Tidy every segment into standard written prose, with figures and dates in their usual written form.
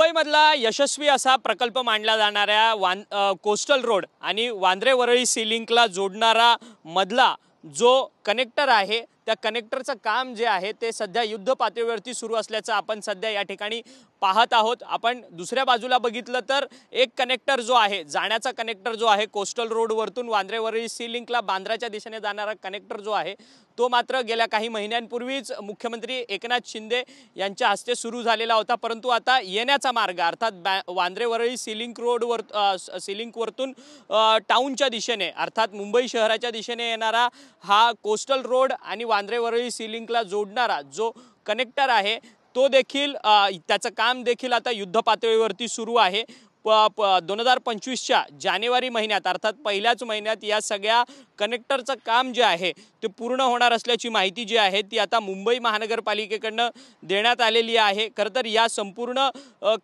मुंबईमधला यशस्वी असा प्रकल्प मानला जाणाऱ्या कोस्टल रोड आणि वांद्रे वरळी सी लिंकला जोडणारा मधला जो कनेक्टर आहे त्या कनेक्टरचं काम जे आहे ते सध्या युद्ध पातळीवरती सुरू असल्याचं आपण सध्या या ठिकाणी पाहत आहोत। आपण दुसऱ्या बाजूला बघितलं तर एक कनेक्टर जो आहे जाण्याचा कनेक्टर जो आहे कोस्टल रोड वरतून वांद्रे वरळी सी लिंकला बांद्राच्या दिशेने जाणारा कनेक्टर जो आहे तो मात्र गेल्या काही महिन्यांपूर्वीच मुख्यमंत्री एकनाथ शिंदे यांच्या हस्ते सुरू झालेला होता, परंतु आता येण्याचा मार्ग अर्थात वांद्रे वरळी सी लिंक रोडवर सी लिंक वरतून टाउनच्या दिशेने अर्थात मुंबई शहराच्या दिशेने येणारा हा कोस्टल रोड आणि वांद्रे वरळी सी लिंकला जोडणारा जो कनेक्टर आहे तो देखील त्याचं काम देखील आता युद्ध पातळीवरती सुरू आहे। 2025च्या जानेवारी महिन्यात अर्थात पहिल्याच महिन्यात या सगळ्या कनेक्टरचं काम जे आहे ते पूर्ण होणार असल्याची माहिती जी आहे ती आता मुंबई महानगरपालिकेकडून देण्यात आलेली आहे। खरं तर या संपूर्ण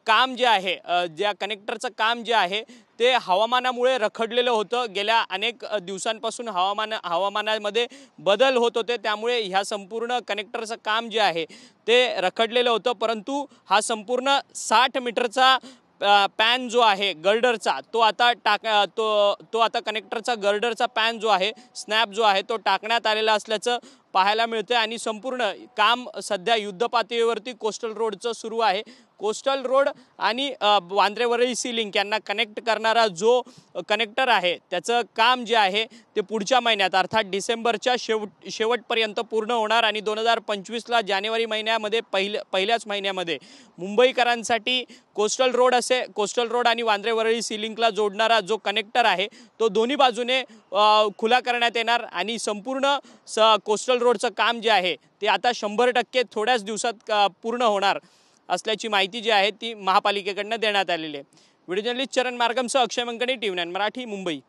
काम जे आहे ज्या कनेक्टरचं काम जे आहे ते हवामानामुळे रखडलेलं होतं। गेल्या अनेक दिवसांपासून हवामानामध्ये बदल होत होते, त्यामुळे ह्या संपूर्ण कनेक्टरचं काम जे आहे ते रखडलेलं होतं, परंतु हा संपूर्ण 60 मीटरचा पॅन जो आहे गर्डरचा तो आता कनेक्टरचा गर्डरचा पॅन जो आहे स्नॅप जो आहे तो टाकण्यात आलेला असल्याचं पाहायला मिळते आणि संपूर्ण काम सध्या युद्ध पातळीवरती कोस्टल रोडचं सुरू आहे। कोस्टल रोड आणि वांद्रे वरळी सी लिंक यांना कनेक्ट करणारा जो कनेक्टर आहे त्याचं काम जे आहे ते पुढच्या महिन्यात अर्थात डिसेंबरच्या शेवटपर्यंत पूर्ण होणार आणि 2025ला जानेवारी महिन्यामध्ये पहिल्याच महिन्यामध्ये मुंबईकरांसाठी कोस्टल रोड आणि वांद्रे वरळी सी लिंकला जोडणारा जो कनेक्टर आहे तो दोन्ही बाजूने खुला करण्यात येणार आणि संपूर्ण कोस्टल रोडचं काम जे आहे ते आता 100% थोड्याच दिवसात पूर्ण होणार असल्याची माहिती जी आहे ती महापालिकेकडून देण्यात आलेली आहे। व्हिडिओ जर्नलिस्ट चरण मार्गमसह अक्षय मंकणी, TV9 मराठी, मुंबई।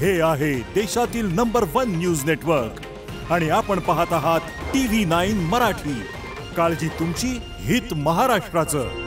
हे आहे देशातील नंबर 1 न्यूज नेटवर्क आणि आपण पाहत आहात TV9 मराठी। काळजी तुमची, हित महाराष्ट्राचं।